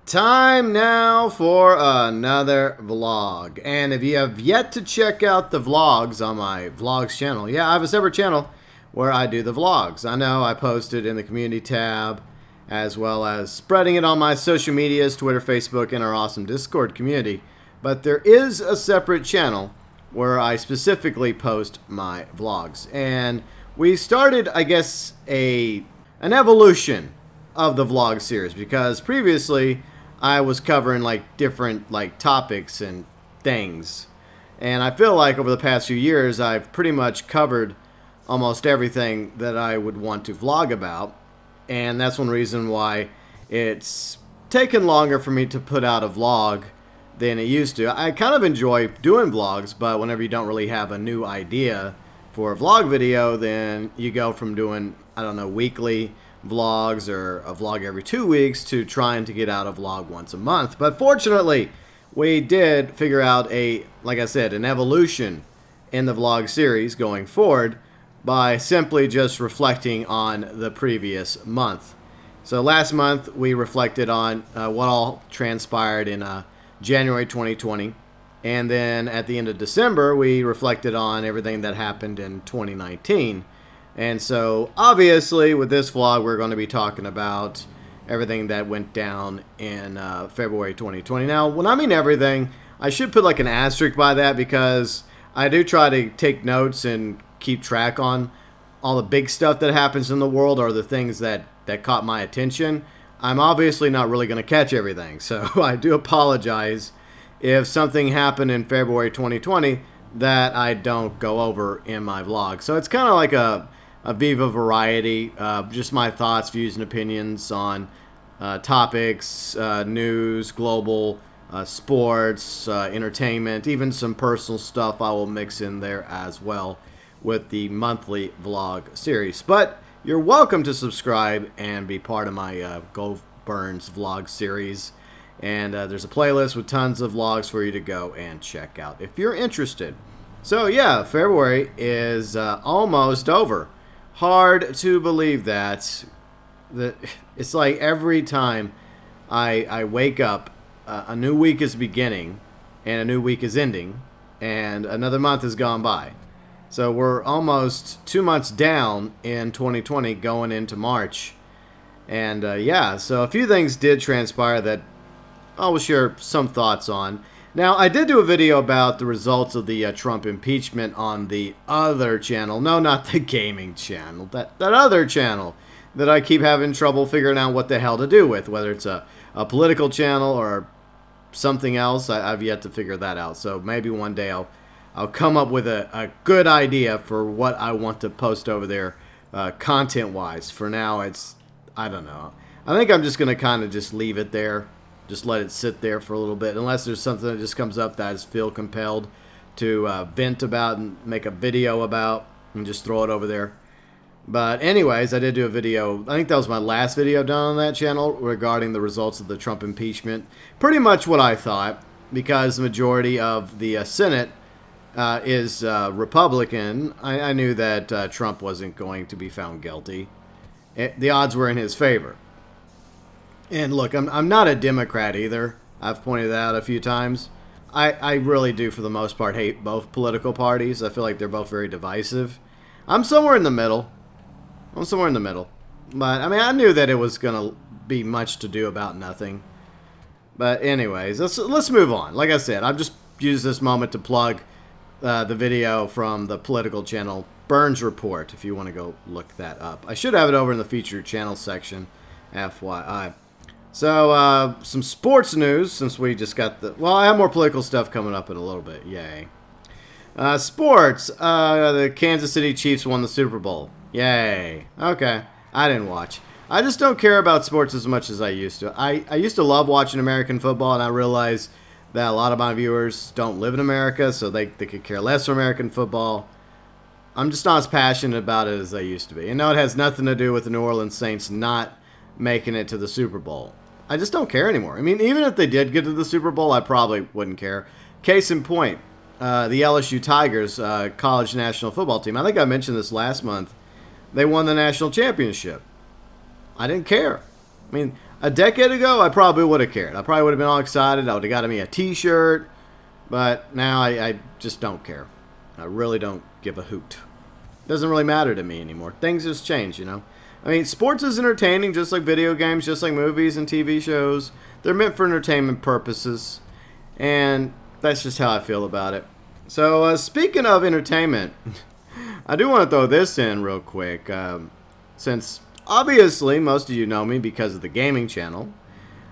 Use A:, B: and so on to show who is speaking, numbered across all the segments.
A: Time now for another vlog. And if you have yet to check out the vlogs on my vlogs channel, yeah, I have a separate channel where I do the vlogs. I know I post it in the community tab, as well as spreading it on my social medias, Twitter, Facebook, and our awesome Discord community. But there is a separate channel where I specifically post my vlogs. And we started, I guess, an evolution of the vlog series, because previously I was covering like different topics and things, and I feel like over the past few years I've pretty much covered almost everything that I would want to vlog about, and that's one reason why it's taken longer for me to put out a vlog than it used to. I kind of enjoy doing vlogs, but whenever you don't really have a new idea for a vlog video, then you go from doing, I don't know, weekly vlogs or a vlog every 2 weeks to trying to get out a vlog once a month. But fortunately, we did figure out like I said, an evolution in the vlog series going forward by simply just reflecting on the previous month. So last month we reflected on what all transpired in January 2020, and then at the end of December we reflected on everything that happened in 2019. And so, obviously, with this vlog, we're going to be talking about everything that went down in February 2020. Now, when I mean everything, I should put like an asterisk by that, because I do try to take notes and keep track on all the big stuff that happens in the world, or the things that caught my attention. I'm obviously not really going to catch everything, so I do apologize if something happened in February 2020 that I don't go over in my vlog. So it's kind of like a Viva variety, just my thoughts, views, and opinions on topics, news, global, sports, entertainment, even some personal stuff I will mix in there as well with the monthly vlog series. But you're welcome to subscribe and be part of my Go Burns vlog series. And there's a playlist with tons of vlogs for you to go and check out if you're interested. So yeah, February is almost over. Hard to believe that. It's like every time I wake up, a new week is beginning and a new week is ending, and another month has gone by. So we're almost 2 months down in 2020 going into March. And yeah, so a few things did transpire that I will share some thoughts on. Now, I did do a video about the results of the Trump impeachment on the other channel. No, not the gaming channel. That other channel that I keep having trouble figuring out what the hell to do with. Whether it's a political channel or something else, I've yet to figure that out. So maybe one day I'll come up with a good idea for what I want to post over there content-wise. For now, I don't know. I think I'm just going to kind of just leave it there. Just let it sit there for a little bit, unless there's something that just comes up that I just feel compelled to vent about and make a video about, and just throw it over there. But anyways, I did do a video, I think that was my last video done on that channel, regarding the results of the Trump impeachment. Pretty much what I thought, because the majority of the Senate is Republican. I knew that Trump wasn't going to be found guilty. The odds were in his favor. And look, I'm not a Democrat either. I've pointed that out a few times. I really do, for the most part, hate both political parties. I feel like they're both very divisive. I'm somewhere in the middle. But, I mean, I knew that it was going to be much to do about nothing. But anyways, let's move on. Like I said, I've just used this moment to plug the video from the political channel Burns Report, if you want to go look that up. I should have it over in the featured channel section, FYI. So, some sports news, since we just got well, I have more political stuff coming up in a little bit. Yay. Sports. The Kansas City Chiefs won the Super Bowl. Yay. Okay. I didn't watch. I just don't care about sports as much as I used to. I used to love watching American football, and I realized that a lot of my viewers don't live in America, so they could care less for American football. I'm just not as passionate about it as I used to be. And no, it has nothing to do with the New Orleans Saints not making it to the Super Bowl. I just don't care anymore. I mean, even if they did get to the Super Bowl, I probably wouldn't care. Case in point, the LSU Tigers college national football team. I think I mentioned this last month. They won the national championship. I didn't care. I mean, A decade ago, I probably would have cared. I probably would have been all excited. I would have got me a t-shirt. But now I just don't care. I really don't give a hoot. Doesn't really matter to me anymore. Things just change, you know. I mean, sports is entertaining, just like video games, just like movies and TV shows. They're meant for entertainment purposes, and that's just how I feel about it. So, speaking of entertainment, I do want to throw this in real quick, since obviously most of you know me because of the gaming channel.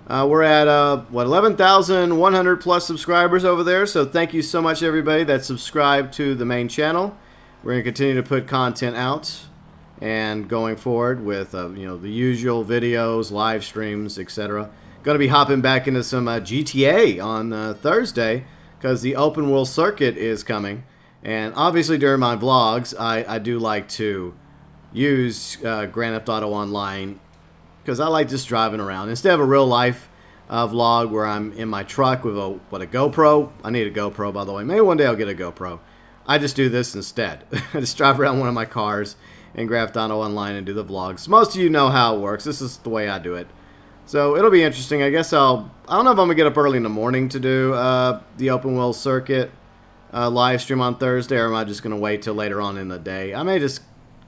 A: We're at, 11,100 plus subscribers over there, so thank you so much, everybody that subscribed to the main channel. We're going to continue to put content out, and going forward with, the usual videos, live streams, etc. Going to be hopping back into some GTA on Thursday, because the open world circuit is coming. And obviously during my vlogs, I do like to use Grand Theft Auto Online, because I like just driving around. Instead of a real life vlog where I'm in my truck with a GoPro. I need a GoPro, by the way. Maybe one day I'll get a GoPro. I just do this instead. I just drive around one of my cars and Grand Theft Auto Online and do the vlogs. Most of you know how it works. This is the way I do it. So it'll be interesting. I guess I don't know if I'm going to get up early in the morning to do the open world circuit live stream on Thursday, or am I just going to wait till later on in the day? I may just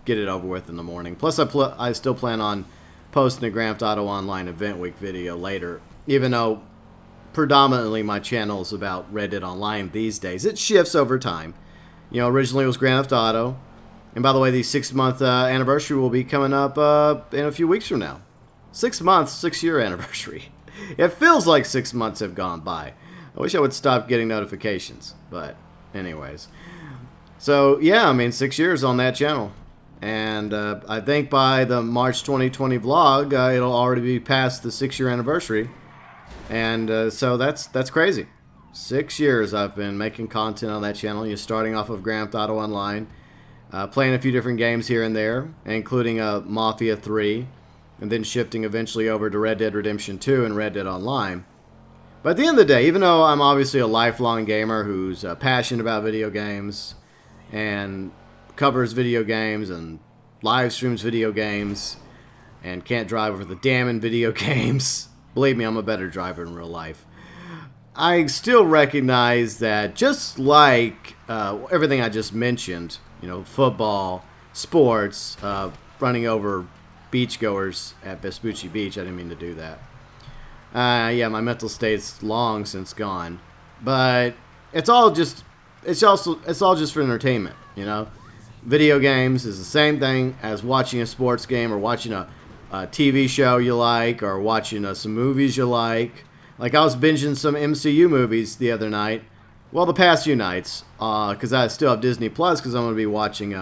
A: get it over with in the morning. Plus, I still plan on posting a Grand Theft Auto Online Event Week video later, even though predominantly my channel is about Red Dead Online these days. It shifts over time. You know, originally it was Grand Theft Auto. And by the way, the 6-month anniversary will be coming up in a few weeks from now. 6 months, 6-year anniversary. It feels like 6 months have gone by. I wish I would stop getting notifications. But anyways. So, yeah, I mean, 6 years on that channel. And I think by the March 2020 vlog, it'll already be past the 6-year anniversary. And so that's crazy. 6 years I've been making content on that channel. You're starting off of Grand Theft Auto Online, playing a few different games here and there, including Mafia 3, and then shifting eventually over to Red Dead Redemption 2 and Red Dead Online. But at the end of the day, even though I'm obviously a lifelong gamer who's passionate about video games and covers video games and live streams video games and can't drive over the damn in video games, believe me, I'm a better driver in real life. I still recognize that just like everything I just mentioned, you know, football, sports, running over beachgoers at Vespucci Beach. I didn't mean to do that. Yeah, my mental state's long since gone, but it's all just for entertainment, you know. Video games is the same thing as watching a sports game or watching a TV show you like or watching some movies you like. Like I was binging some MCU movies the other night. Well, the past few nights, because I still have Disney Plus because I'm going to be watching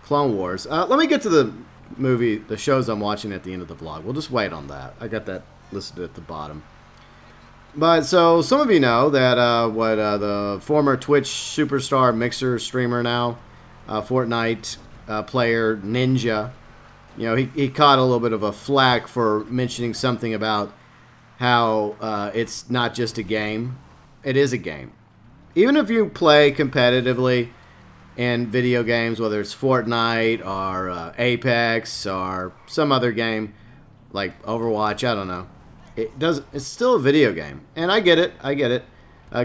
A: Clone Wars. Let me get to the shows I'm watching at the end of the vlog. We'll just wait on that. I got that listed at the bottom. But so some of you know that the former Twitch superstar mixer streamer now, Fortnite player Ninja, you know, he caught a little bit of a flack for mentioning something about how it's not just a game. It is a game. Even if you play competitively in video games, whether it's Fortnite or Apex or some other game like Overwatch, I don't know. It's still a video game. And I get it.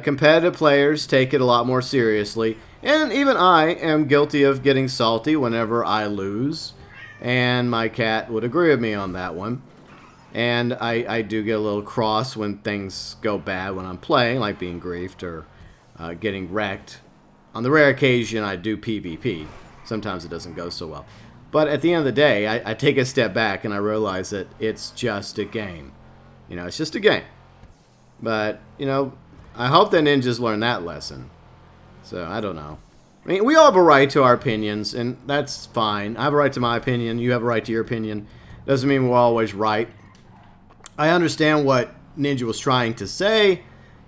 A: Competitive players take it a lot more seriously. And even I am guilty of getting salty whenever I lose. And my cat would agree with me on that one. And I do get a little cross when things go bad when I'm playing, like being griefed or getting wrecked. On the rare occasion, I do PvP. Sometimes it doesn't go so well. But at the end of the day, I take a step back and I realize that it's just a game. You know, it's just a game. But, you know, I hope that ninjas learn that lesson. So, I don't know. I mean, we all have a right to our opinions, and that's fine. I have a right to my opinion. You have a right to your opinion. Doesn't mean we're always right. I understand what Ninja was trying to say.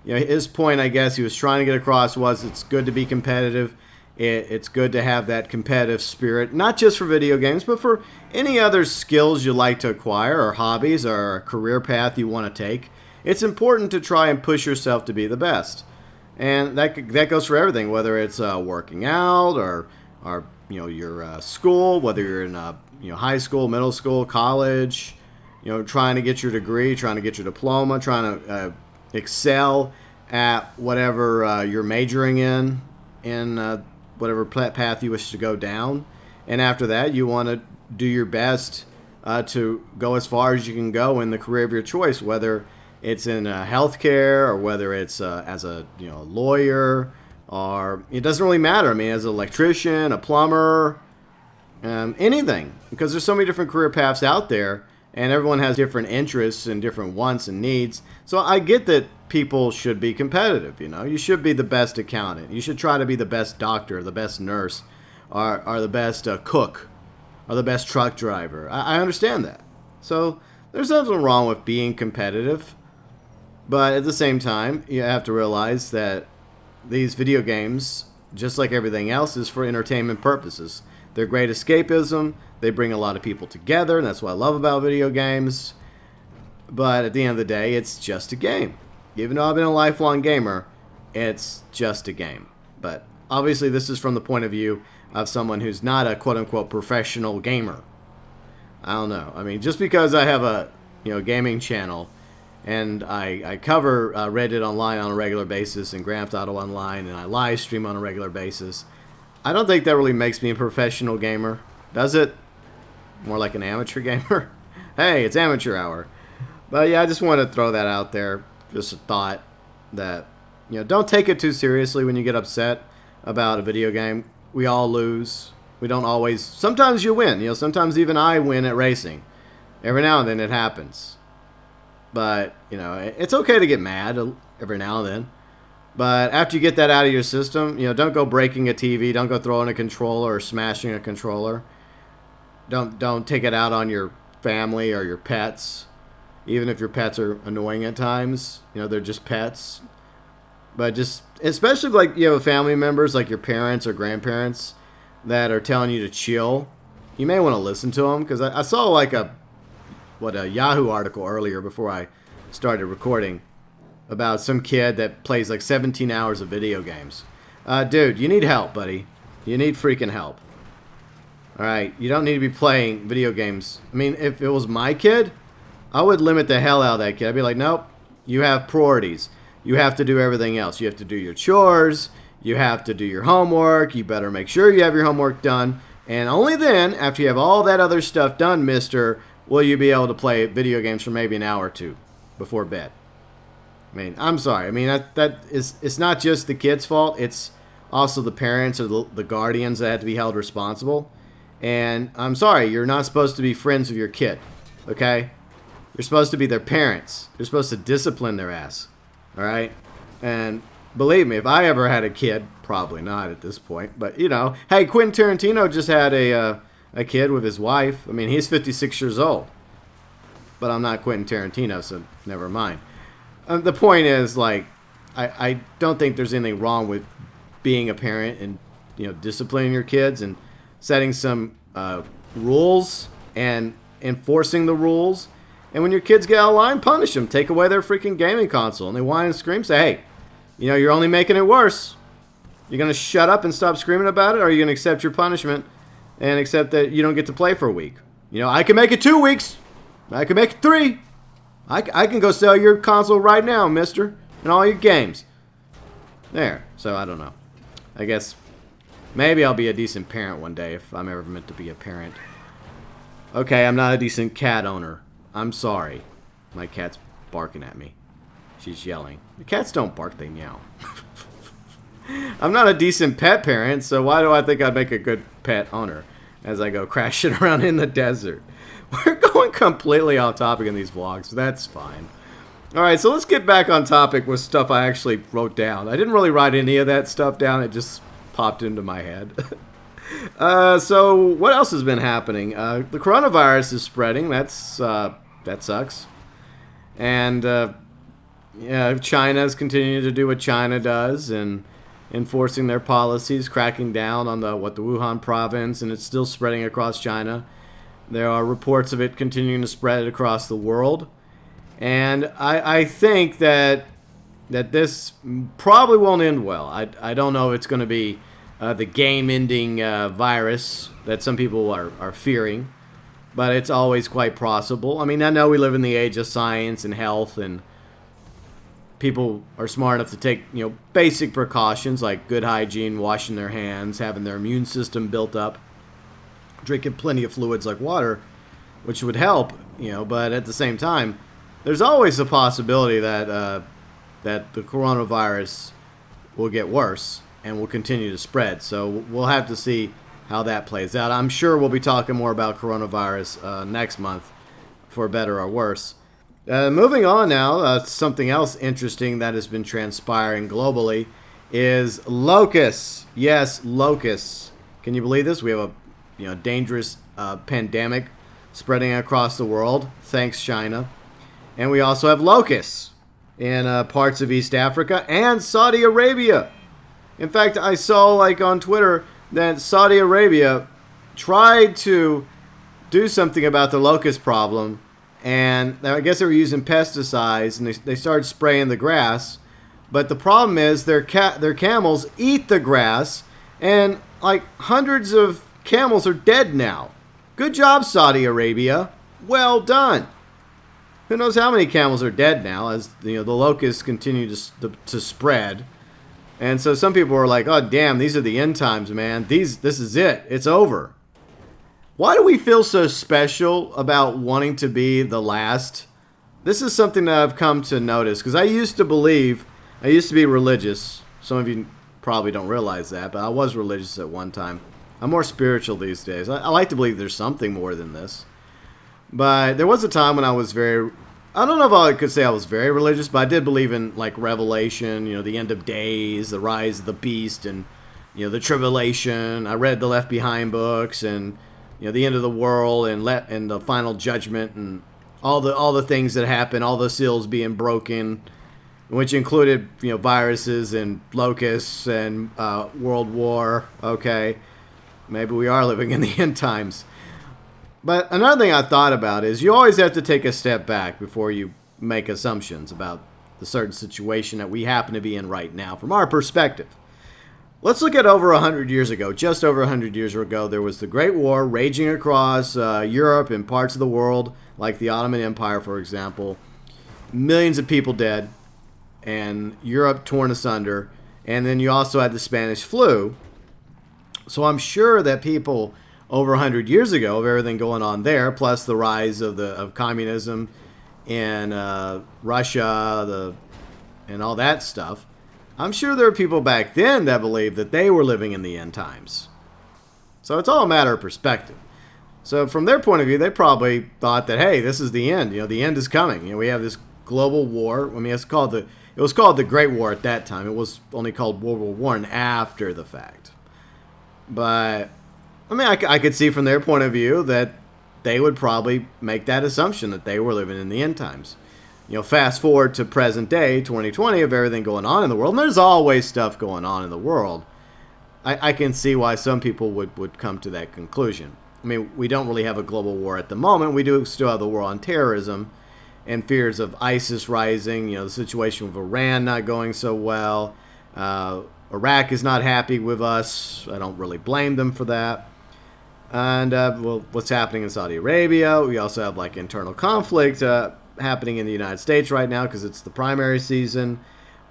A: You know, his point, I guess, he was trying to get across was it's good to be competitive. It's good to have that competitive spirit, not just for video games, but for any other skills you like to acquire or hobbies or a career path you want to take. It's important to try and push yourself to be the best. And that goes for everything, whether it's working out or you know, your school, whether you're in high school, middle school, college, trying to get your degree, trying to get your diploma, trying to excel at whatever you're majoring in whatever path you wish to go down. And after that, you want to do your best to go as far as you can go in the career of your choice, whether it's in healthcare or whether it's as a lawyer, or it doesn't really matter. I mean, as an electrician, a plumber, anything, because there's so many different career paths out there, and everyone has different interests and different wants and needs. So I get that people should be competitive. You should be the best accountant. You should try to be the best doctor, the best nurse, or the best cook, or the best truck driver. I understand that. So there's nothing wrong with being competitive. But at the same time, you have to realize that these video games, just like everything else, is for entertainment purposes. They're great escapism. They bring a lot of people together, and that's what I love about video games. But at the end of the day, it's just a game. Even though I've been a lifelong gamer, it's just a game. But obviously, this is from the point of view of someone who's not a quote-unquote professional gamer. I don't know. I mean, just because I have a gaming channel, and I cover Reddit online on a regular basis and Grand Theft Auto online, and I live stream on a regular basis, I don't think that really makes me a professional gamer. Does it? More like an amateur gamer? Hey, it's amateur hour. But yeah, I just want to throw that out there. Just a thought that, don't take it too seriously when you get upset about a video game. We all lose. We don't always. Sometimes you win. Sometimes even I win at racing. Every now and then it happens. But, it's okay to get mad every now and then. But after you get that out of your system, don't go breaking a TV. Don't go throwing a controller or smashing a controller. Don't take it out on your family or your pets. Even if your pets are annoying at times. They're just pets. But just, especially like you have family members like your parents or grandparents that are telling you to chill, you may want to listen to them. Because I saw like a Yahoo article earlier before I started recording about some kid that plays like 17 hours of video games. Dude, you need help, buddy. You need freaking help. Alright, you don't need to be playing video games. I mean, if it was my kid, I would limit the hell out of that kid. I'd be like, nope, you have priorities. You have to do everything else. You have to do your chores. You have to do your homework. You better make sure you have your homework done. And only then, after you have all that other stuff done, mister, will you be able to play video games for maybe an hour or two before bed. I mean, I'm sorry. I mean, it's not just the kid's fault. It's also the parents or the guardians that have to be held responsible. And I'm sorry, you're not supposed to be friends with your kid, okay? You're supposed to be their parents. You're supposed to discipline their ass, all right? And believe me, if I ever had a kid, probably not at this point, but, hey, Quentin Tarantino just had a kid with his wife. I mean, he's 56 years old. But I'm not Quentin Tarantino, so never mind. The point is, like, I don't think there's anything wrong with being a parent and, disciplining your kids and setting some rules and enforcing the rules. And when your kids get out of line, punish them. Take away their freaking gaming console. And they whine and scream. Say, hey, you're only making it worse. You're going to shut up and stop screaming about it? Or are you going to accept your punishment and accept that you don't get to play for a week? I can make it 2 weeks. I can make it 3. I can go sell your console right now, mister. And all your games. There. So, I don't know. I guess maybe I'll be a decent parent one day if I'm ever meant to be a parent. Okay, I'm not a decent cat owner. I'm sorry. My cat's barking at me. She's yelling. The cats don't bark, they meow. I'm not a decent pet parent, so why do I think I'd make a good pet owner as I go crashing around in the desert? We're going completely off topic in these vlogs, so that's fine. Alright, so let's get back on topic with stuff I actually wrote down. I didn't really write any of that stuff down, it just popped into my head. So, what else has been happening? The coronavirus is spreading, that sucks. And, China's continuing to do what China does, and enforcing their policies, cracking down on the Wuhan province, and it's still spreading across China. There are reports of it continuing to spread across the world. And I think that this probably won't end well. I don't know if it's going to be the game-ending virus that some people are fearing. but it's always quite possible. I mean, I know we live in the age of science and health, and people are smart enough to take, basic precautions like good hygiene, washing their hands, having their immune system built up, drinking plenty of fluids like water, which would help, but at the same time, there's always a possibility that that the coronavirus will get worse and will continue to spread. So we'll have to see how that plays out. I'm sure we'll be talking more about coronavirus next month, for better or worse. Moving on now, something else interesting that has been transpiring globally is locusts. Yes, locusts. Can you believe this? We have a dangerous pandemic spreading across the world, thanks China. And we also have locusts in parts of East Africa and Saudi Arabia. In fact, I saw on Twitter that Saudi Arabia tried to do something about the locust problem, and I guess they were using pesticides, and they started spraying the grass. But the problem is their camels eat the grass, and hundreds of camels are dead now. Good job, Saudi Arabia. Well done. Who knows how many camels are dead now as the locusts continue to spread. And so some people were like, oh, damn, these are the end times, man. This is it. It's over. Why do we feel so special about wanting to be the last? This is something that I've come to notice, because I used to be religious. Some of you probably don't realize that, but I was religious at one time. I'm more spiritual these days. I like to believe there's something more than this. But there was a time when I was I don't know if I could say I was very religious, but I did believe in Revelation, the end of days, the rise of the beast, and the tribulation. I read the Left Behind books, and the end of the world, and the final judgment, and all the things that happen, all the seals being broken, which included viruses and locusts and World War. Okay, maybe we are living in the end times. But another thing I thought about is you always have to take a step back before you make assumptions about the certain situation that we happen to be in right now from our perspective. Let's look at over 100 years ago. Just over 100 years ago, there was the Great War raging across Europe and parts of the world, like the Ottoman Empire, for example. Millions of people dead, and Europe torn asunder. And then you also had the Spanish flu. So I'm sure that people over 100 years ago of everything going on there, plus the rise of communism in Russia, and all that stuff, I'm sure there were people back then that believed that they were living in the end times. So it's all a matter of perspective. So from their point of view, they probably thought that, hey, this is the end. The end is coming. We have this global war. I mean, it was called the Great War at that time. It was only called World War I after the fact. But I mean, I could see from their point of view that they would probably make that assumption that they were living in the end times. Fast forward to present day, 2020, of everything going on in the world. And there's always stuff going on in the world. I can see why some people would come to that conclusion. I mean, we don't really have a global war at the moment. We do still have the war on terrorism and fears of ISIS rising. The situation with Iran not going so well. Iraq is not happy with us. I don't really blame them for that. And what's happening in Saudi Arabia. We also have internal conflict happening in the United States right now because it's the primary season,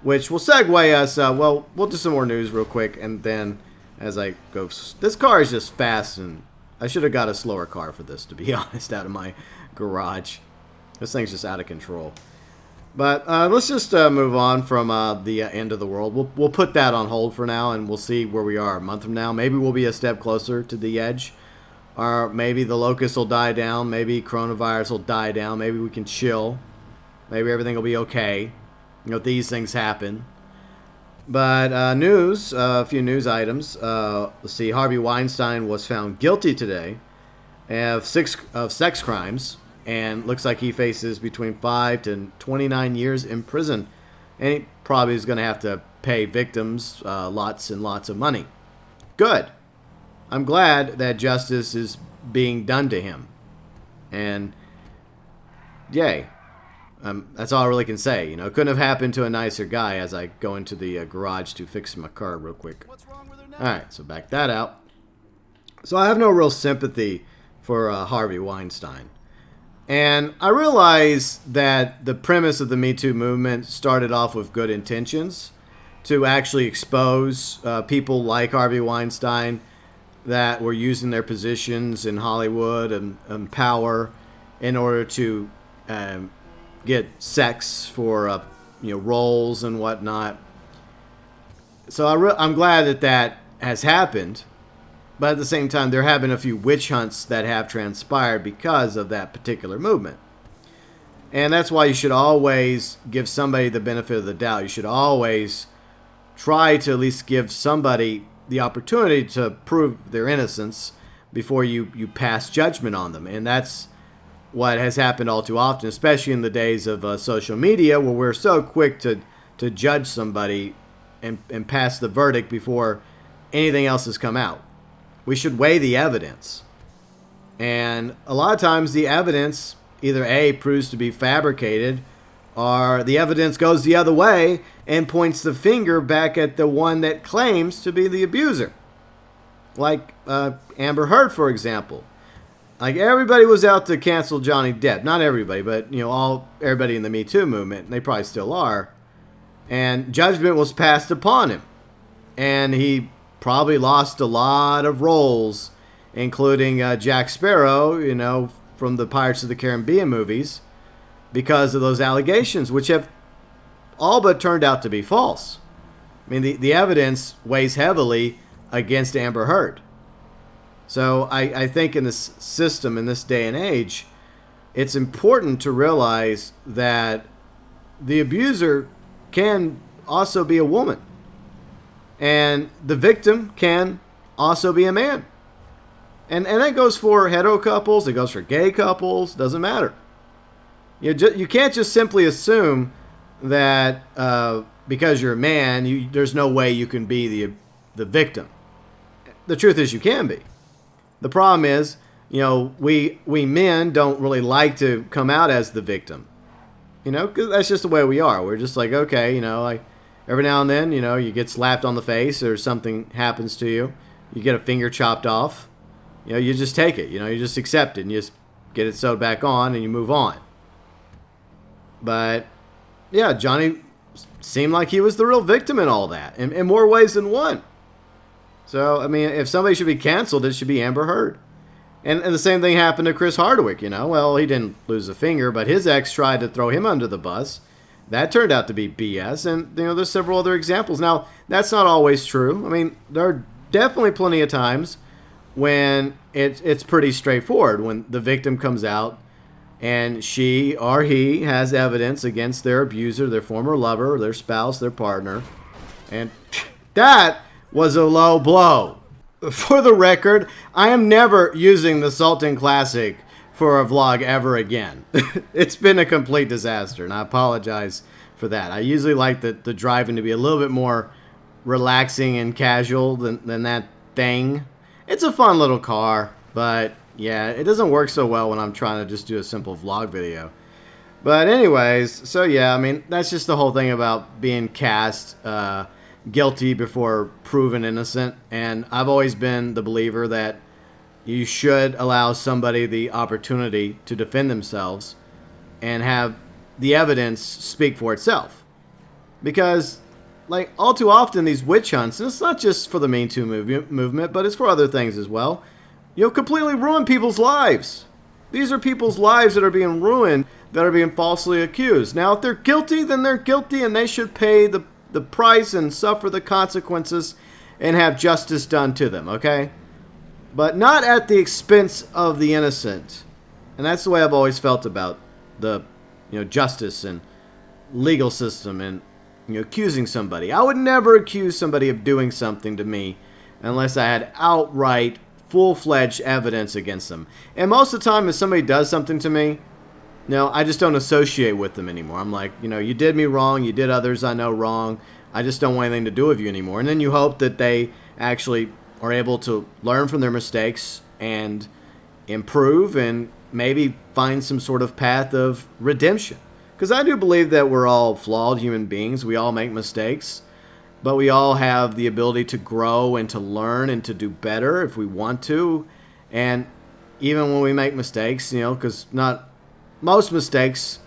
A: which will segue us. We'll do some more news real quick, and then as I go, this car is just fast, and I should have got a slower car for this, to be honest, out of my garage. This thing's just out of control. But let's just move on from the end of the world. We'll put that on hold for now, and we'll see where we are a month from now. Maybe we'll be a step closer to the edge. Or maybe the locusts will die down. Maybe coronavirus will die down. Maybe we can chill. Maybe everything will be okay. These things happen. But news, a few news items. Let's see. Harvey Weinstein was found guilty today of sex crimes. And looks like he faces between 5 to 29 years in prison. And he probably is going to have to pay victims lots and lots of money. Good. I'm glad that justice is being done to him. And yay. That's all I really can say. It couldn't have happened to a nicer guy as I go into the garage to fix my car real quick. Alright, so back that out. So I have no real sympathy for Harvey Weinstein. And I realize that the premise of the Me Too movement started off with good intentions to actually expose people like Harvey Weinstein that were using their positions in Hollywood and power in order to get sex for roles and whatnot. So I'm glad that has happened. But at the same time, there have been a few witch hunts that have transpired because of that particular movement. And that's why you should always give somebody the benefit of the doubt. You should always try to at least give somebody the opportunity to prove their innocence before you pass judgment on them. And that's what has happened all too often, especially in the days of social media, where we're so quick to judge somebody and pass the verdict before anything else has come out. We should weigh the evidence. And a lot of times the evidence either A, proves to be fabricated, or the evidence goes the other way and points the finger back at the one that claims to be the abuser. Like Amber Heard, for example. Like, everybody was out to cancel Johnny Depp. Not everybody, but everybody in the Me Too movement. And they probably still are. And judgment was passed upon him. And he probably lost a lot of roles, including Jack Sparrow, from the Pirates of the Caribbean movies, because of those allegations, which have all but turned out to be false. I mean, the evidence weighs heavily against Amber Heard. So I think in this system, in this day and age, it's important to realize that the abuser can also be a woman. And the victim can also be a man. And that goes for hetero couples. It goes for gay couples. Doesn't matter. You can't just simply assume that because you're a man, there's no way you can be the victim. The truth is you can be. The problem is, we men don't really like to come out as the victim. 'Cause that's just the way we are. We're just like, okay, every now and then, you get slapped on the face or something happens to you. You get a finger chopped off. You just take it. You just accept it and you just get it sewed back on and you move on. But, yeah, Johnny seemed like he was the real victim in all that, in more ways than one. So, I mean, if somebody should be canceled, it should be Amber Heard. And the same thing happened to Chris Hardwick, Well, he didn't lose a finger, but his ex tried to throw him under the bus. That turned out to be BS, and there's several other examples. Now, that's not always true. I mean, there are definitely plenty of times when it's pretty straightforward, when the victim comes out and she or he has evidence against their abuser, their former lover, their spouse, their partner, and that was a low blow. For the record, I am never using the Sultan Classic for a vlog ever again. It's been a complete disaster, and I apologize for that. I usually like the driving to be a little bit more relaxing and casual than that thing. It's a fun little car, but yeah, it doesn't work so well when I'm trying to just do a simple vlog video. But anyways, so yeah, I mean, that's just the whole thing about being cast guilty before proven innocent. And I've always been the believer that you should allow somebody the opportunity to defend themselves and have the evidence speak for itself. Because, like, all too often these witch hunts, and it's not just for the Me Too movement, but it's for other things as well, completely ruin people's lives. These are people's lives that are being ruined, that are being falsely accused. Now, if they're guilty, then they're guilty, and they should pay the price and suffer the consequences and have justice done to them, okay? But not at the expense of the innocent. And that's the way I've always felt about the justice and legal system and accusing somebody. I would never accuse somebody of doing something to me unless I had outright, full-fledged evidence against them. And most of the time, if somebody does something to me, I just don't associate with them anymore. I'm like, you did me wrong, you did others I know wrong, I just don't want anything to do with you anymore. And then you hope that they actually are able to learn from their mistakes and improve and maybe find some sort of path of redemption. Because I do believe that we're all flawed human beings. We all make mistakes. But we all have the ability to grow and to learn and to do better if we want to. And even when we make mistakes, because not most mistakes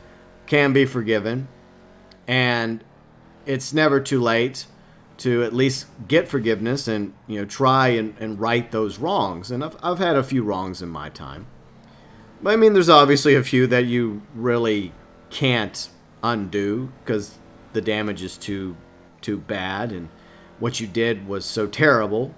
A: can be forgiven, and it's never too late to at least get forgiveness and try and right those wrongs. And I've had a few wrongs in my time, but I mean, there's obviously a few that you really can't undo because the damage is too bad and what you did was so terrible.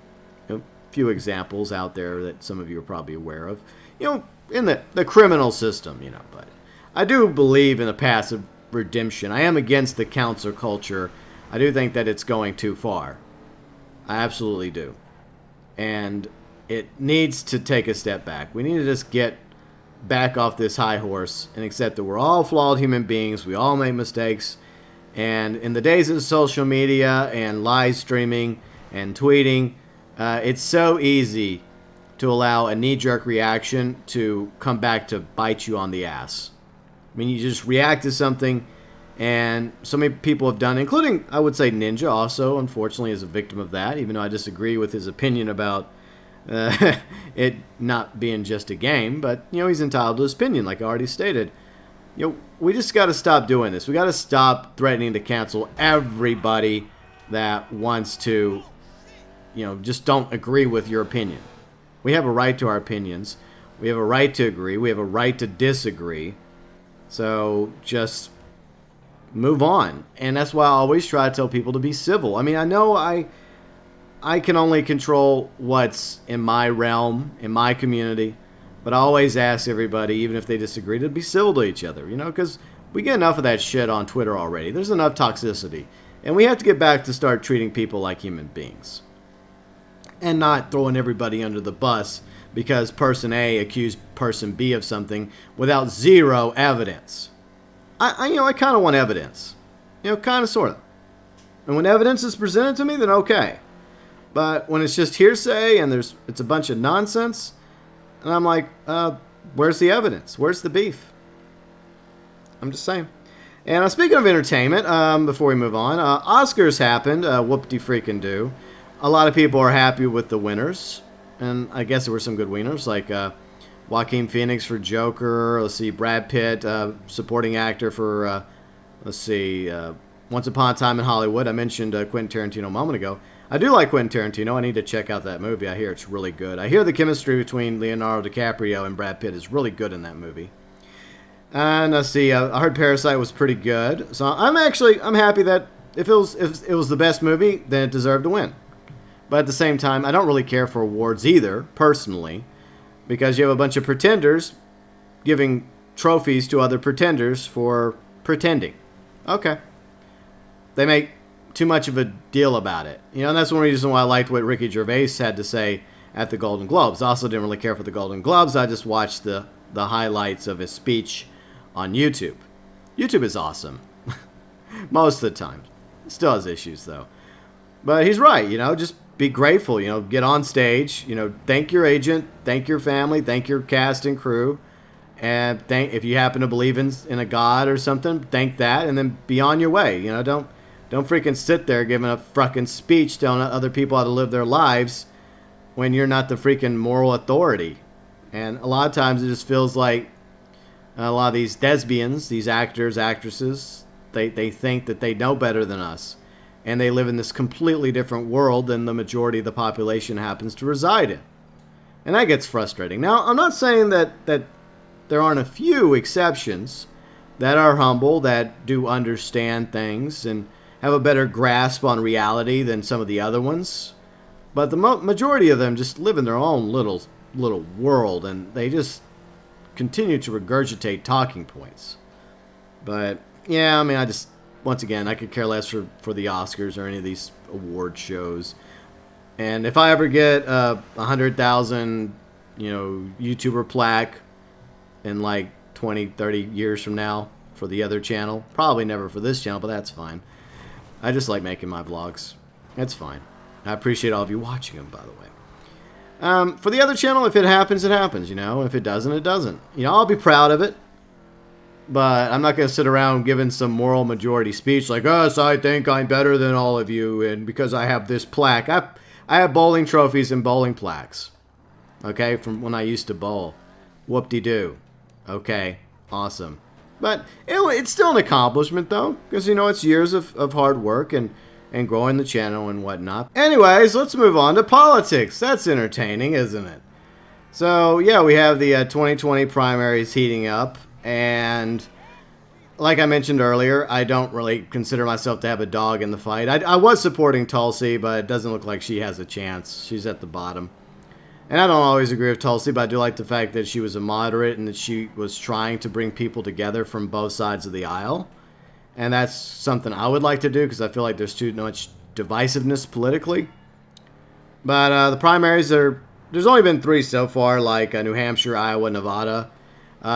A: A few examples out there that some of you are probably aware of, in the criminal system, but I do believe in the passive redemption. I am against the counselor culture. I do think that it's going too far. I absolutely do. And it needs to take a step back. We need to just get back off this high horse and accept that we're all flawed human beings. We all make mistakes. And in the days of social media and live streaming and tweeting, it's so easy to allow a knee-jerk reaction to come back to bite you on the ass. I mean, you just react to something, and so many people have done, including, I would say, Ninja also, unfortunately, is a victim of that, even though I disagree with his opinion about it not being just a game. But, he's entitled to his opinion, like I already stated. We just got to stop doing this. We got to stop threatening to cancel everybody that wants to, just don't agree with your opinion. We have a right to our opinions. We have a right to agree. We have a right to disagree. So just move on. And that's why I always try to tell people to be civil. I mean, I know I can only control what's in my realm, in my community. But I always ask everybody, even if they disagree, to be civil to each other, because we get enough of that shit on Twitter already. There's enough toxicity. And we have to get back to start treating people like human beings. And not throwing everybody under the bus because person A accused person B of something without zero evidence. I kind of want evidence. Kind of, sort of. And when evidence is presented to me, then okay. But when it's just hearsay and it's a bunch of nonsense, and I'm like, where's the evidence? Where's the beef? I'm just saying. And speaking of entertainment, before we move on, Oscars happened. Whoop-de-freaking-do. A lot of people are happy with the winners. And I guess there were some good winners, like Joaquin Phoenix for Joker. Let's see, Brad Pitt, supporting actor for, Once Upon a Time in Hollywood. I mentioned Quentin Tarantino a moment ago. I do like Quentin Tarantino. I need to check out that movie. I hear it's really good. I hear the chemistry between Leonardo DiCaprio and Brad Pitt is really good in that movie. And let's see, I heard Parasite was pretty good. So I'm happy that if it was the best movie, then it deserved to win. But at the same time, I don't really care for awards either, personally, because you have a bunch of pretenders giving trophies to other pretenders for pretending. Okay. They make too much of a deal about it. And that's one reason why I liked what Ricky Gervais had to say at the Golden Globes. I also didn't really care for the Golden Globes. I just watched the highlights of his speech on YouTube. YouTube is awesome. Most of the time. Still has issues, though. But he's right, just be grateful, get on stage, thank your agent, thank your family, thank your cast and crew, and if you happen to believe in a god or something, thank that, and then be on your way. Don't freaking sit there giving a fucking speech telling other people how to live their lives when you're not the freaking moral authority. And a lot of times it just feels like a lot of these thespians, these actors, actresses, they think that they know better than us. And they live in this completely different world than the majority of the population happens to reside in. And that gets frustrating. Now, I'm not saying that there aren't a few exceptions that are humble, that do understand things, and have a better grasp on reality than some of the other ones. But the majority of them just live in their own little world, and they just continue to regurgitate talking points. But, yeah, I mean, once again, I could care less for the Oscars or any of these award shows. And if I ever get 100,000, YouTuber plaque in like 20, 30 years from now for the other channel, probably never for this channel, but that's fine. I just like making my vlogs. That's fine. I appreciate all of you watching them, by the way. For the other channel, if it happens, it happens, If it doesn't, it doesn't. I'll be proud of it. But I'm not going to sit around giving some moral majority speech like, yes, I think I'm better than all of you, and because I have this plaque. I have bowling trophies and bowling plaques, okay, from when I used to bowl. Whoop-de-doo. Okay, awesome. But it's still an accomplishment, though, because, it's years of hard work and growing the channel and whatnot. Anyways, let's move on to politics. That's entertaining, isn't it? So, yeah, we have the 2020 primaries heating up, and like I mentioned earlier, I don't really consider myself to have a dog in the fight. I was supporting Tulsi, but it doesn't look like she has a chance. She's at the bottom. And I don't always agree with Tulsi, but I do like the fact that she was a moderate and that she was trying to bring people together from both sides of the aisle. And that's something I would like to do because I feel like there's too much divisiveness politically. But the primaries there's only been 3 so far, like New Hampshire, Iowa, Nevada.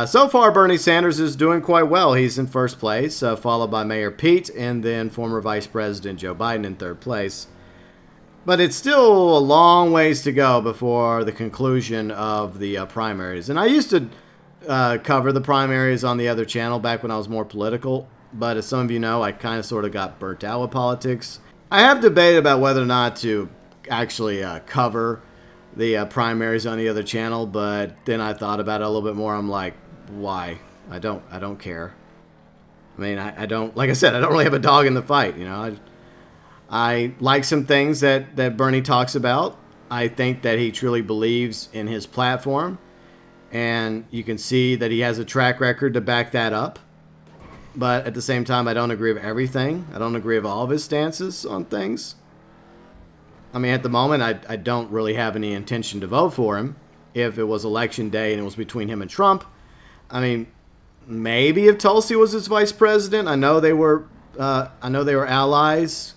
A: So far, Bernie Sanders is doing quite well. He's in first place, followed by Mayor Pete, and then former Vice President Joe Biden in third place. But it's still a long ways to go before the conclusion of the primaries. And I used to cover the primaries on the other channel back when I was more political. But as some of you know, I kind of sort of got burnt out with politics. I have debated about whether or not to actually cover the primaries on the other channel, but then I thought about it a little bit more. I'm like, why? I don't care. I mean, I don't, like I said, I don't really have a dog in the fight. I like some things that Bernie talks about. I think that he truly believes in his platform, and you can see that he has a track record to back that up. But at the same time, I don't agree with everything. I don't agree with all of his stances on things. I mean, at the moment, I don't really have any intention to vote for him. If it was election day and it was between him and Trump, I mean, maybe if Tulsi was his vice president. I know they were allies,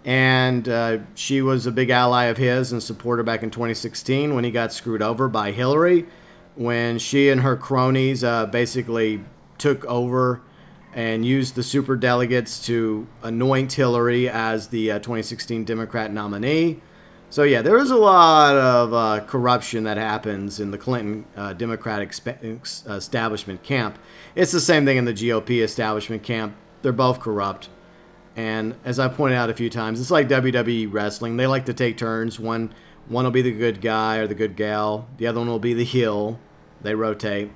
A: and she was a big ally of his and supporter back in 2016 when he got screwed over by Hillary, when she and her cronies basically took over and used the superdelegates to anoint Hillary as the 2016 Democrat nominee. So yeah, there is a lot of corruption that happens in the Clinton Democratic establishment camp. It's the same thing in the GOP establishment camp. They're both corrupt. And as I pointed out a few times, it's like WWE wrestling. They like to take turns. One will be the good guy or the good gal. The other one will be the heel. They rotate.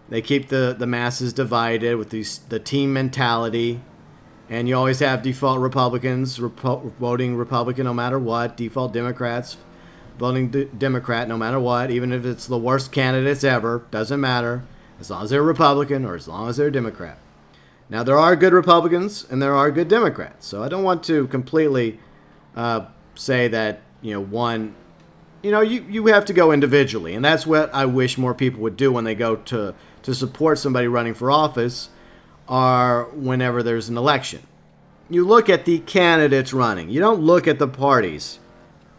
A: They keep the masses divided with the team mentality. And you always have default Republicans voting Republican no matter what. Default Democrats voting Democrat no matter what. Even if it's the worst candidates ever. Doesn't matter. As long as they're Republican or as long as they're Democrat. Now, there are good Republicans and there are good Democrats. So I don't want to completely say that, one... you have to go individually. And that's what I wish more people would do when they go to support somebody running for office, or whenever there's an election. You look at the candidates running. You don't look at the parties.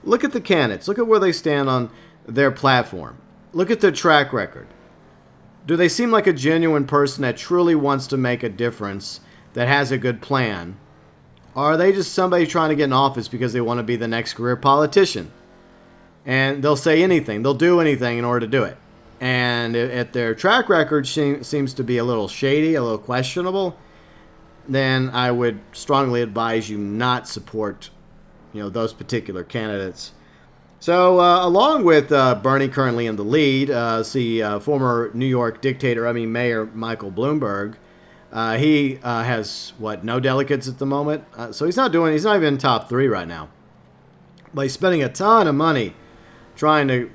A: Look at the candidates. Look at where they stand on their platform. Look at their track record. Do they seem like a genuine person that truly wants to make a difference, that has a good plan? Or are they just somebody trying to get in office because they want to be the next career politician? And they'll say anything. They'll do anything in order to do it. And if their track record seems to be a little shady, a little questionable, then I would strongly advise you not support, those particular candidates. So, along with Bernie currently in the lead, former New York Mayor Michael Bloomberg, he has no delegates at the moment. So he's not even in top 3 right now. But he's spending a ton of money trying to,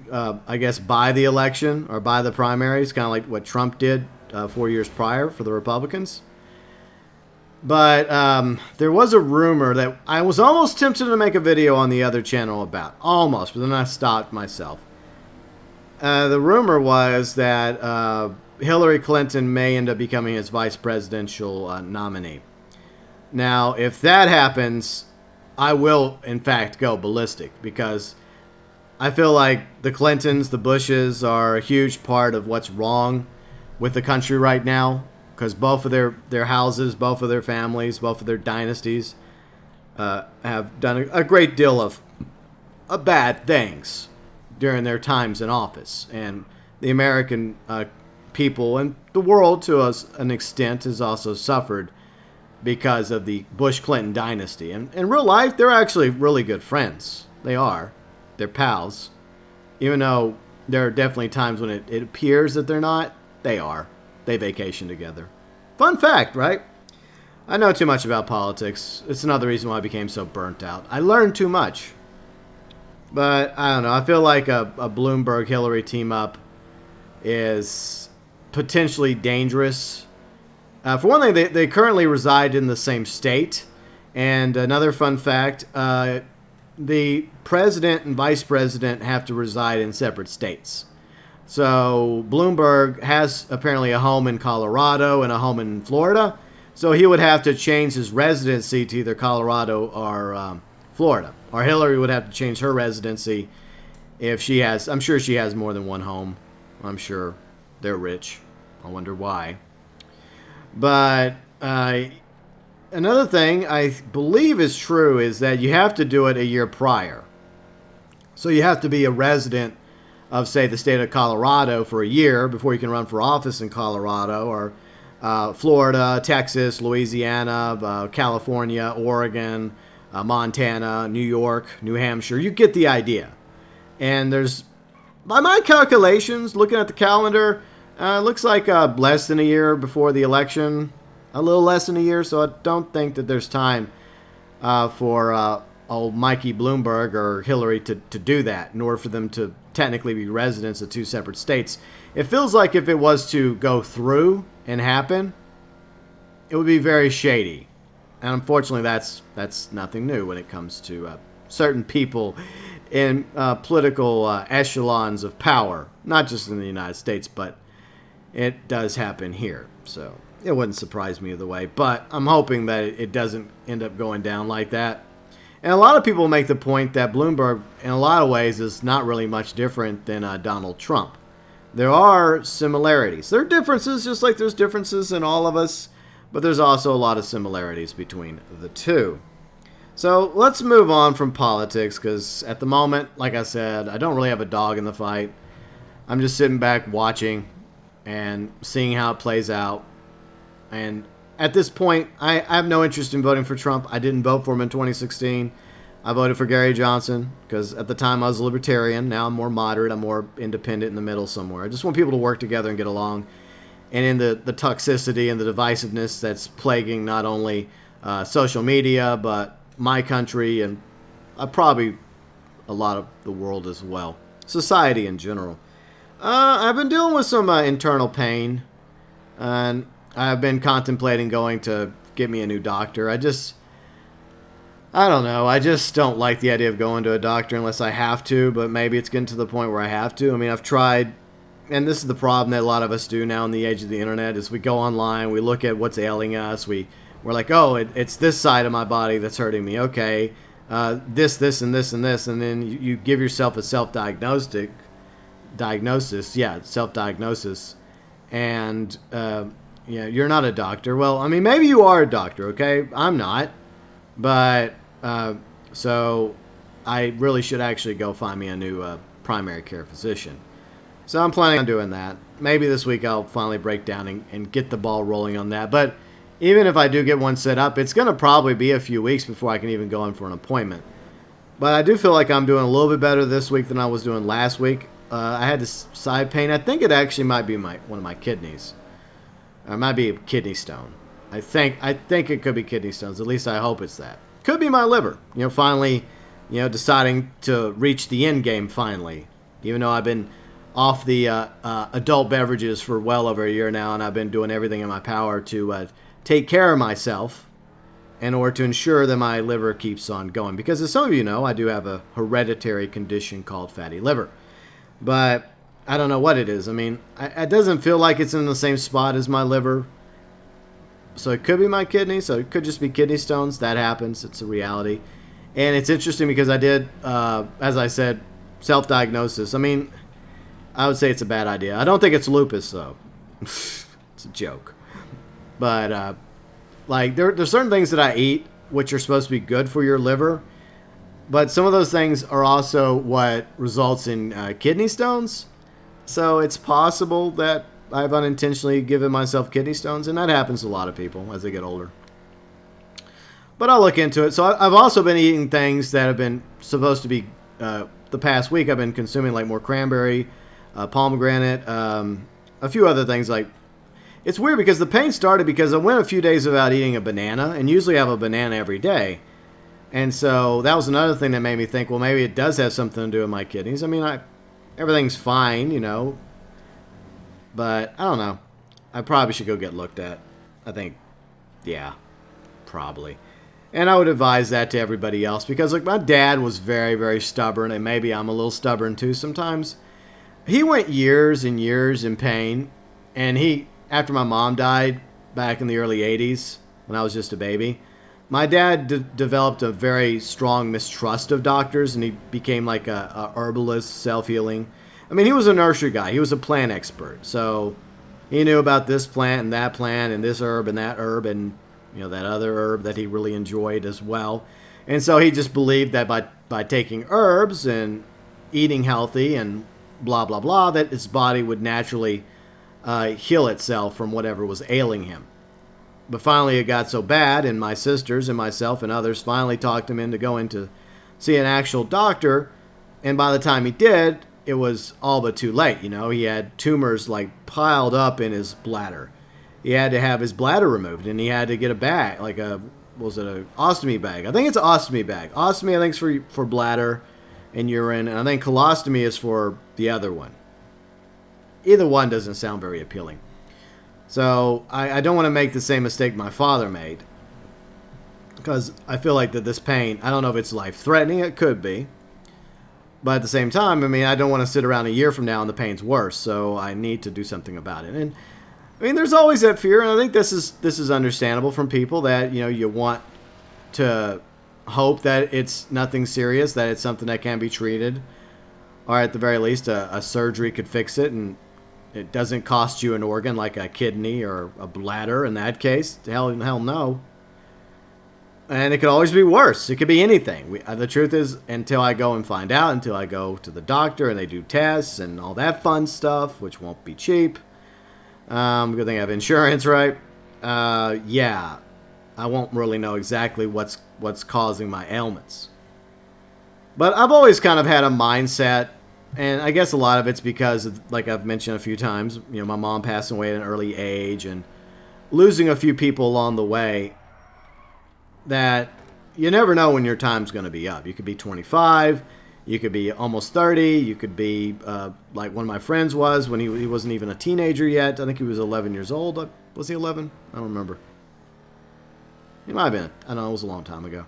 A: buy the election or buy the primaries, kind of like what Trump did 4 years prior for the Republicans. But there was a rumor that I was almost tempted to make a video on the other channel about. Almost, but then I stopped myself. The rumor was that Hillary Clinton may end up becoming his vice presidential nominee. Now, if that happens, I will, in fact, go ballistic, because I feel like the Clintons, the Bushes, are a huge part of what's wrong with the country right now, because both of their houses, both of their families, both of their dynasties have done a great deal of bad things during their times in office. And the American people and the world, to an extent, has also suffered because of the Bush-Clinton dynasty. And in real life, they're actually really good friends. They are. They're pals. Even though there are definitely times when it appears that they're not. They are. They vacation together. Fun fact, right? I know too much about politics. It's another reason why I became so burnt out. I learned too much. But I don't know. I feel like a Bloomberg-Hillary team-up is potentially dangerous. For one thing, they currently reside in the same state. And another fun fact, the president and vice president have to reside in separate states. So Bloomberg has apparently a home in Colorado and a home in Florida. So he would have to change his residency to either Colorado or Florida. Or Hillary would have to change her residency if she has... I'm sure she has more than one home. I'm sure they're rich. I wonder why. But another thing I believe is true is that you have to do it a year prior. So you have to be a resident of, say, the state of Colorado for a year before you can run for office in Colorado, or Florida, Texas, Louisiana, California, Oregon, Montana, New York, New Hampshire. You get the idea. And there's, by my calculations, looking at the calendar, looks like less than a year before the election. A little less than a year, so I don't think that there's time for old Mikey Bloomberg or Hillary to do that in order for them to technically be residents of two separate states. It feels like if it was to go through and happen, it would be very shady. And unfortunately, that's nothing new when it comes to certain people in political echelons of power, not just in the United States, but it does happen here. So it wouldn't surprise me either way, but I'm hoping that it doesn't end up going down like that. And a lot of people make the point that Bloomberg, in a lot of ways, is not really much different than Donald Trump. There are similarities. There are differences, just like there's differences in all of us, but there's also a lot of similarities between the two. So let's move on from politics, because at the moment, like I said, I don't really have a dog in the fight. I'm just sitting back watching and seeing how it plays out. And at this point, I have no interest in voting for Trump. I didn't vote for him in 2016. I voted for Gary Johnson because at the time I was a libertarian. Now I'm more moderate. I'm more independent in the middle somewhere. I just want people to work together and get along. And in the toxicity and the divisiveness that's plaguing not only social media, but my country and probably a lot of the world as well. Society in general. I've been dealing with some internal pain. And I've been contemplating going to get me a new doctor. I don't know. I just don't like the idea of going to a doctor unless I have to, but maybe it's getting to the point where I have to. I mean, I've tried, and this is the problem that a lot of us do now in the age of the internet, is we go online, we look at what's ailing us, we're like, oh, it's this side of my body that's hurting me. Okay, this, and this, and this, and then you give yourself a self-diagnosis, and yeah, you're not a doctor. Well, I mean, maybe you are a doctor, okay? I'm not. But, so I really should actually go find me a new primary care physician. So I'm planning on doing that. Maybe this week I'll finally break down and get the ball rolling on that. But even if I do get one set up, it's going to probably be a few weeks before I can even go in for an appointment. But I do feel like I'm doing a little bit better this week than I was doing last week. I had this side pain. I think it actually might be one of my kidneys. It might be a kidney stone. I think it could be kidney stones. At least I hope it's that. Could be my liver. Finally, deciding to reach the end game finally. Even though I've been off the adult beverages for well over a year now, and I've been doing everything in my power to take care of myself in order to ensure that my liver keeps on going. Because as some of you know, I do have a hereditary condition called fatty liver. But I don't know what it is. I mean, it doesn't feel like it's in the same spot as my liver. So it could be my kidney. So it could just be kidney stones. That happens. It's a reality. And it's interesting because I did, as I said, self-diagnosis. I mean, I would say it's a bad idea. I don't think it's lupus, though. It's a joke. But, there's certain things that I eat which are supposed to be good for your liver. But some of those things are also what results in kidney stones. So it's possible that I've unintentionally given myself kidney stones, and that happens to a lot of people as they get older. But I'll look into it. So I've also been eating things that have been supposed to be, the past week I've been consuming like more cranberry pomegranate, a few other things like. It's weird because the pain started because I went a few days without eating a banana, and usually I have a banana every day. And so that was another thing that made me think, well, maybe it does have something to do with my kidneys. I mean, everything's fine, you know, but I don't know. I probably should go get looked at. I think, yeah, probably. And I would advise that to everybody else because, like, my dad was very, very stubborn, and maybe I'm a little stubborn too sometimes. He went years and years in pain, and after my mom died back in the early 80s when I was just a baby, my dad developed a very strong mistrust of doctors, and he became like a herbalist, self-healing. I mean, he was a nursery guy. He was a plant expert. So he knew about this plant and this herb and that herb and, you know, that other herb that he really enjoyed as well. And so he just believed that by taking herbs and eating healthy and blah, blah, blah, that his body would naturally heal itself from whatever was ailing him. But finally it got so bad, and my sisters and myself and others finally talked him into going to see an actual doctor. And by the time he did, it was all but too late. You know, he had tumors like piled up in his bladder. He had to have his bladder removed, and he had to get a bag, like an ostomy bag? I think it's an ostomy bag. Ostomy, I think, is for bladder and urine, and I think colostomy is for the other one. Either one doesn't sound very appealing. So I don't want to make the same mistake my father made, because I feel like that this pain, I don't know if it's life-threatening, it could be. But at the same time, I mean, I don't want to sit around a year from now and the pain's worse, so I need to do something about it. And I mean, there's always that fear, and I think this is understandable from people that, you know, you want to hope that it's nothing serious, that it's something that can be treated, or at the very least a surgery could fix it, and it doesn't cost you an organ like a kidney or a bladder in that case. Hell no. And it could always be worse. It could be anything. The truth is, until I go and find out, until I go to the doctor and they do tests and all that fun stuff, which won't be cheap. Good thing I have insurance, right? Yeah, I won't really know exactly what's causing my ailments. But I've always kind of had a mindset, and I guess a lot of it's because, like I've mentioned a few times, you know, my mom passing away at an early age and losing a few people along the way, that you never know when your time's going to be up. You could be 25, you could be almost 30, you could be like one of my friends was when he wasn't even a teenager yet. I think he was 11 years old. Was he 11? I don't remember. He might have been. I don't know. It was a long time ago.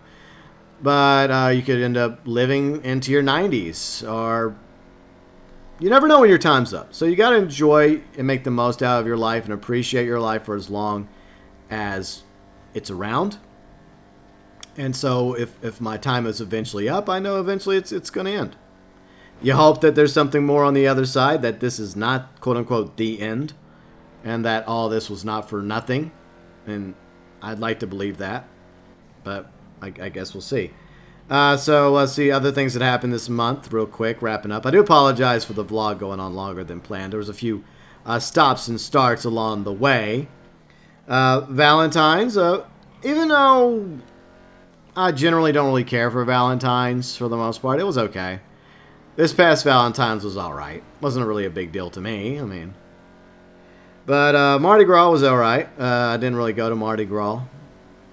A: But you could end up living into your 90s, or you never know when your time's up. So you got to enjoy and make the most out of your life and appreciate your life for as long as it's around. And so if my time is eventually up, I know eventually it's going to end. You hope that there's something more on the other side, that this is not, quote-unquote, the end, and that all this was not for nothing. And I'd like to believe that, but I guess we'll see. So let's see other things that happened this month real quick, wrapping up. I do apologize for the vlog going on longer than planned. There was a few stops and starts along the way. Valentine's, even though I generally don't really care for Valentine's for the most part, it was okay. This past Valentine's was alright. Wasn't really a big deal to me, I mean. But Mardi Gras was alright. I didn't really go to Mardi Gras.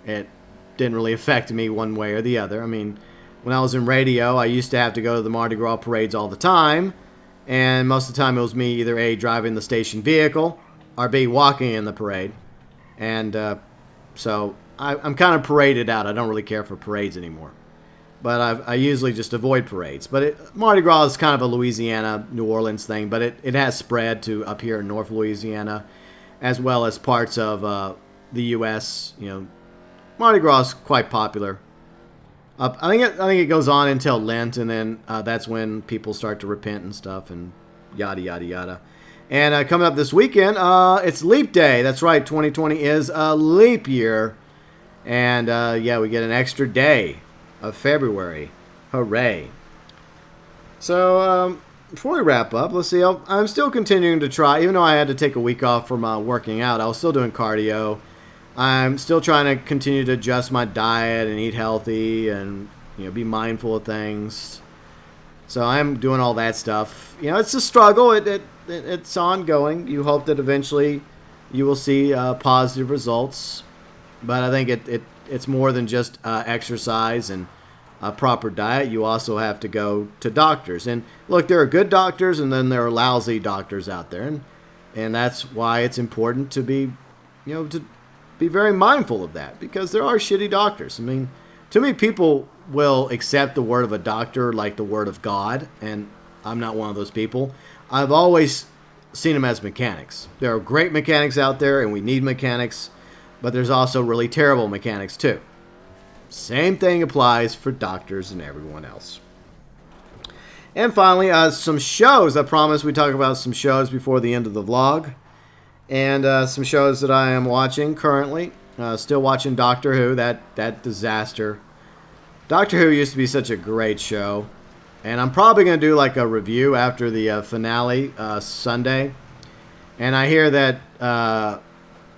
A: It didn't really affect me one way or the other. I mean, when I was in radio, I used to have to go to the Mardi Gras parades all the time. And most of the time it was me either A, driving the station vehicle, or B, walking in the parade. And so I'm kind of paraded out. I don't really care for parades anymore. But I usually just avoid parades. But Mardi Gras is kind of a Louisiana, New Orleans thing. But it has spread to up here in North Louisiana, as well as parts of the U.S., you know. Mardi Gras is quite popular. I think it goes on until Lent, and then that's when people start to repent and stuff, and yada yada yada. And coming up this weekend, it's Leap Day. That's right, 2020 is a leap year, and yeah, we get an extra day of February. Hooray! So before we wrap up, let's see. I'm still continuing to try, even though I had to take a week off from working out. I was still doing cardio. I'm still trying to continue to adjust my diet and eat healthy and, you know, be mindful of things. So I'm doing all that stuff. You know, it's a struggle. It's ongoing. You hope that eventually you will see positive results. But I think it's more than just exercise and a proper diet. You also have to go to doctors. And look, there are good doctors and then there are lousy doctors out there. And that's why it's important to be, to be very mindful of that, because there are shitty doctors. I mean, too many people will accept the word of a doctor like the word of God, and I'm not one of those people. I've always seen them as mechanics. There are great mechanics out there, and we need mechanics, but there's also really terrible mechanics too. Same thing applies for doctors and everyone else. And finally, some shows. I promised we'd talk about some shows before the end of the vlog. And some shows that I am watching currently. Still watching Doctor Who, that disaster. Doctor Who used to be such a great show. And I'm probably going to do like a review after the finale Sunday. And I hear that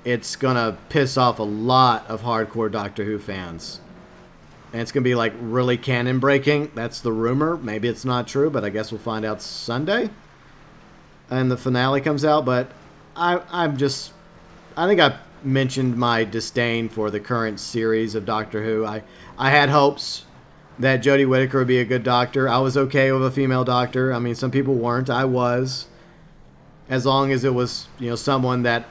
A: it's going to piss off a lot of hardcore Doctor Who fans. And it's going to be like really canon breaking. That's the rumor. Maybe it's not true, but I guess we'll find out Sunday. And the finale comes out. But I think I mentioned my disdain for the current series of Doctor Who. I had hopes that Jodie Whittaker would be a good doctor. I was okay with a female doctor. I mean, some people weren't. I was. As long as it was, someone that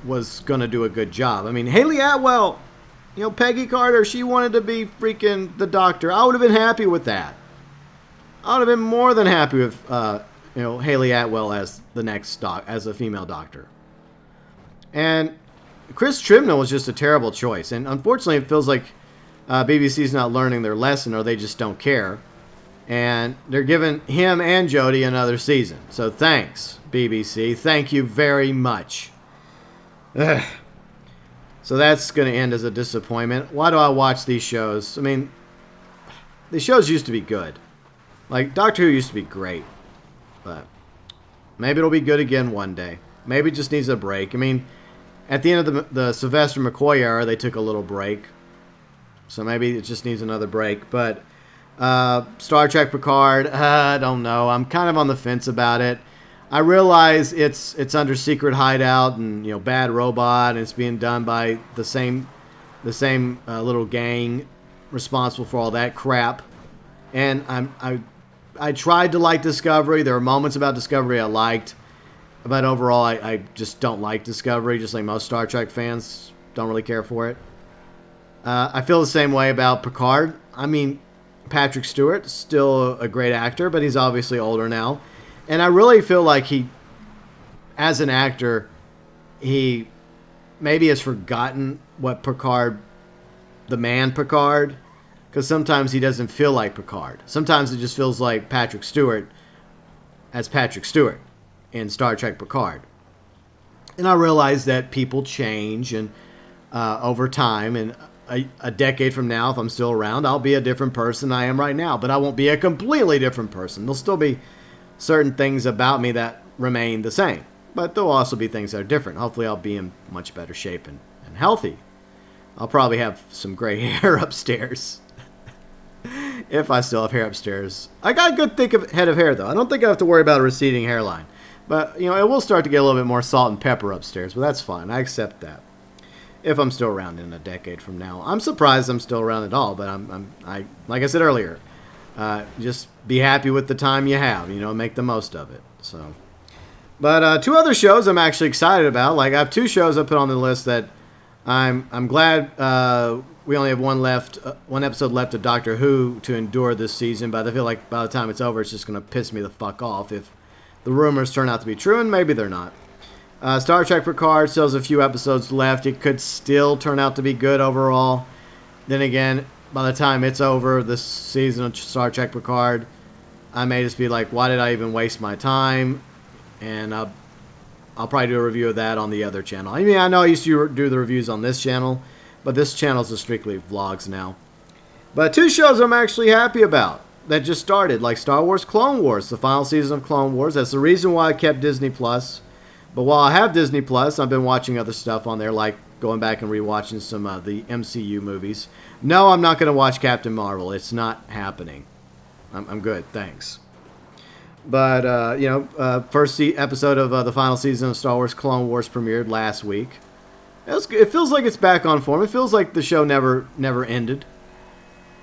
A: was going to do a good job. I mean, Haley Atwell, Peggy Carter, she wanted to be freaking the doctor. I would have been happy with that. I would have been more than happy with, Haley Atwell as the next as a female doctor. And Chris Chibnall was just a terrible choice. And unfortunately, it feels like BBC's not learning their lesson, or they just don't care. And they're giving him and Jodie another season. So thanks, BBC. Thank you very much. Ugh. So that's going to end as a disappointment. Why do I watch these shows? I mean, these shows used to be good. Like, Doctor Who used to be great. But maybe it'll be good again one day. Maybe it just needs a break. I mean, at the end of the Sylvester McCoy era, they took a little break. So maybe it just needs another break. But Star Trek Picard, I don't know. I'm kind of on the fence about it. I realize it's under Secret Hideout and Bad Robot, and it's being done by the same little gang responsible for all that crap. And I tried to like Discovery. There are moments about Discovery I liked, but overall I just don't like Discovery. Just like most Star Trek fans, don't really care for it. I feel the same way about Picard. I mean, Patrick Stewart, still a great actor, but he's obviously older now. And I really feel like he, as an actor, he maybe has forgotten what Picard, the man Picard, because sometimes he doesn't feel like Picard. Sometimes it just feels like Patrick Stewart as Patrick Stewart in Star Trek Picard. And I realize that people change, and over time, and a decade from now, if I'm still around, I'll be a different person than I am right now. But I won't be a completely different person. There'll still be certain things about me that remain the same, but there'll also be things that are different. Hopefully I'll be in much better shape and healthy. I'll probably have some gray hair upstairs. If I still have hair upstairs. I got a good thick head of hair, though. I don't think I have to worry about a receding hairline. But, it will start to get a little bit more salt and pepper upstairs, but that's fine. I accept that. If I'm still around in a decade from now. I'm surprised I'm still around at all, but I like I said earlier, just be happy with the time you have, make the most of it. So, but two other shows I'm actually excited about. Like, I have two shows I put on the list that I'm glad we only have one episode left of Doctor Who to endure this season. But I feel like by the time it's over, it's just going to piss me the fuck off if the rumors turn out to be true, and maybe they're not. Star Trek Picard still has a few episodes left. It could still turn out to be good overall. Then again, by the time it's over, this season of Star Trek Picard, I may just be like, why did I even waste my time? And I'll probably do a review of that on the other channel. I mean, I know I used to do the reviews on this channel, but this channel is strictly vlogs now. But two shows I'm actually happy about that just started, like Star Wars Clone Wars, the final season of Clone Wars. That's the reason why I kept Disney Plus. But while I have Disney Plus, I've been watching other stuff on there, like going back and rewatching some of the MCU movies. No, I'm not going to watch Captain Marvel. It's not happening. I'm good, thanks. But, first episode of the final season of Star Wars Clone Wars premiered last week. It feels like it's back on form. It feels like the show never ended.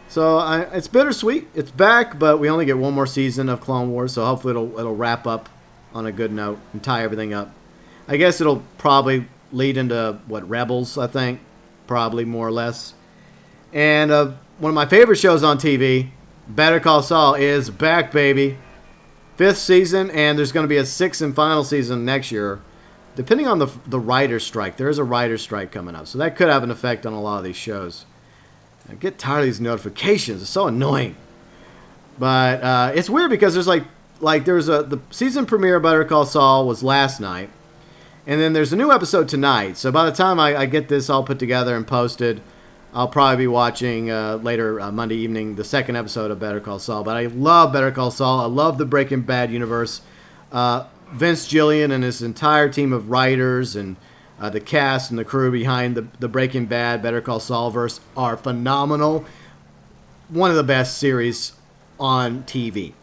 A: So it's bittersweet. It's back, but we only get one more season of Clone Wars, so hopefully it'll wrap up on a good note and tie everything up. I guess it'll probably lead into, Rebels, I think. Probably, more or less. And one of my favorite shows on TV, Better Call Saul, is back, baby. 5th season, and there's going to be a 6th and final season next year. Depending on the writer's strike. There is a writer's strike coming up, so that could have an effect on a lot of these shows. I get tired of these notifications. It's so annoying. But it's weird because there's the season premiere of Better Call Saul was last night. And then there's a new episode tonight. So by the time I get this all put together and posted, I'll probably be watching later Monday evening the 2nd episode of Better Call Saul. But I love Better Call Saul. I love the Breaking Bad universe. Vince Gillian and his entire team of writers and the cast and the crew behind the Breaking Bad, Better Call Saul verse are phenomenal. One of the best series on TV.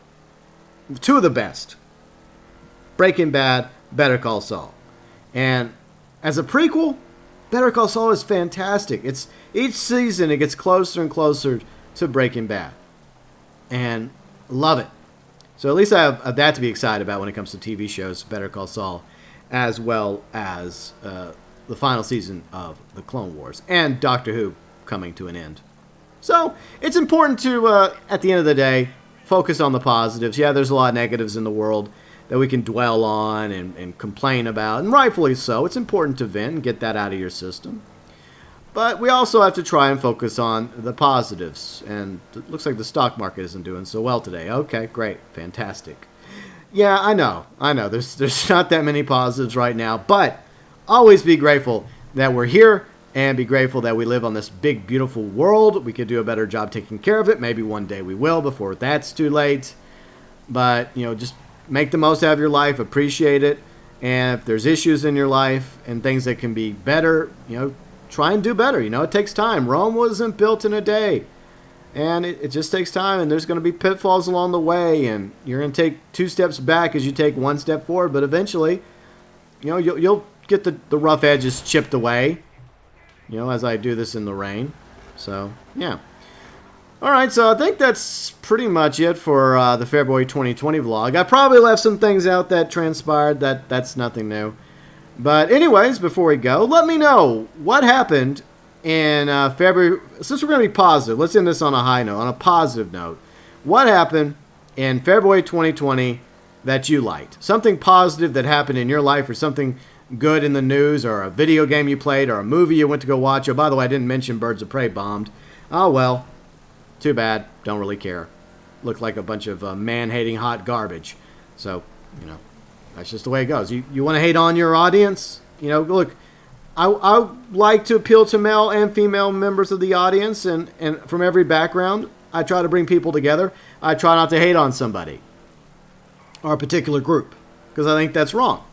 A: 2 of the best. Breaking Bad, Better Call Saul. And as a prequel, Better Call Saul is fantastic. It's each season it gets closer and closer to Breaking Bad. And love it. So at least I have that to be excited about when it comes to TV shows, Better Call Saul, as well as the final season of The Clone Wars and Doctor Who coming to an end. So it's important to, at the end of the day, focus on the positives. Yeah, there's a lot of negatives in the world that we can dwell on and complain about, and rightfully so. It's important to vent and get that out of your system. But we also have to try and focus on the positives. And it looks like the stock market isn't doing so well today. Okay, great. Fantastic. Yeah, I know. There's not that many positives right now. But always be grateful that we're here and be grateful that we live on this big, beautiful world. We could do a better job taking care of it. Maybe one day we will before that's too late. But, just make the most out of your life. Appreciate it. And if there's issues in your life and things that can be better, try and do better. It takes time. Rome wasn't built in a day. And it just takes time. And there's going to be pitfalls along the way. And you're going to take 2 steps back as you take 1 step forward. But eventually, you'll get the rough edges chipped away. As I do this in the rain. So, yeah. All right, so I think that's pretty much it for the February 2020 vlog. I probably left some things out that transpired. That's nothing new. But anyways, before we go, let me know what happened in February. Since we're going to be positive, let's end this on a high note, on a positive note. What happened in February 2020 that you liked? Something positive that happened in your life, or something good in the news, or a video game you played, or a movie you went to go watch. Oh, by the way, I didn't mention Birds of Prey bombed. Oh, well. Too bad. Don't really care. Looked like a bunch of man-hating hot garbage. So, that's just the way it goes. You want to hate on your audience? Look, I like to appeal to male and female members of the audience, and from every background. I try to bring people together. I try not to hate on somebody or a particular group, because I think that's wrong.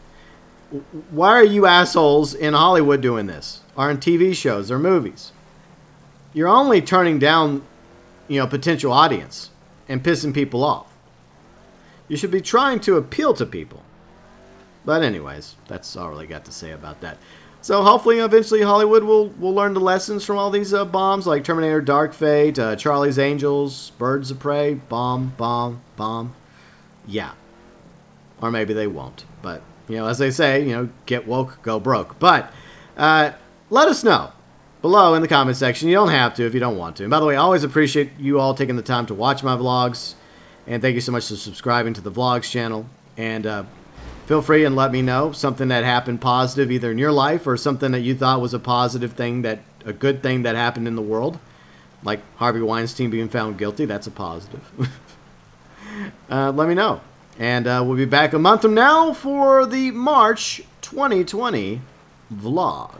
A: Why are you assholes in Hollywood doing this? Or in TV shows or movies? You're only turning down potential audience and pissing people off. You should be trying to appeal to people. But anyways, that's all I really got to say about that. So hopefully eventually Hollywood will learn the lessons from all these bombs, like Terminator Dark Fate, Charlie's Angels, Birds of Prey, bomb. Yeah. Or maybe they won't. But, as they say, get woke, go broke. But let us know below in the comment section. You don't have to if you don't want to. And by the way, I always appreciate you all taking the time to watch my vlogs. And thank you so much for subscribing to the vlogs channel. And feel free and let me know something that happened positive either in your life or something that you thought was a positive thing, a good thing that happened in the world. Like Harvey Weinstein being found guilty. That's a positive. Let me know. And we'll be back a month from now for the March 2020 vlog.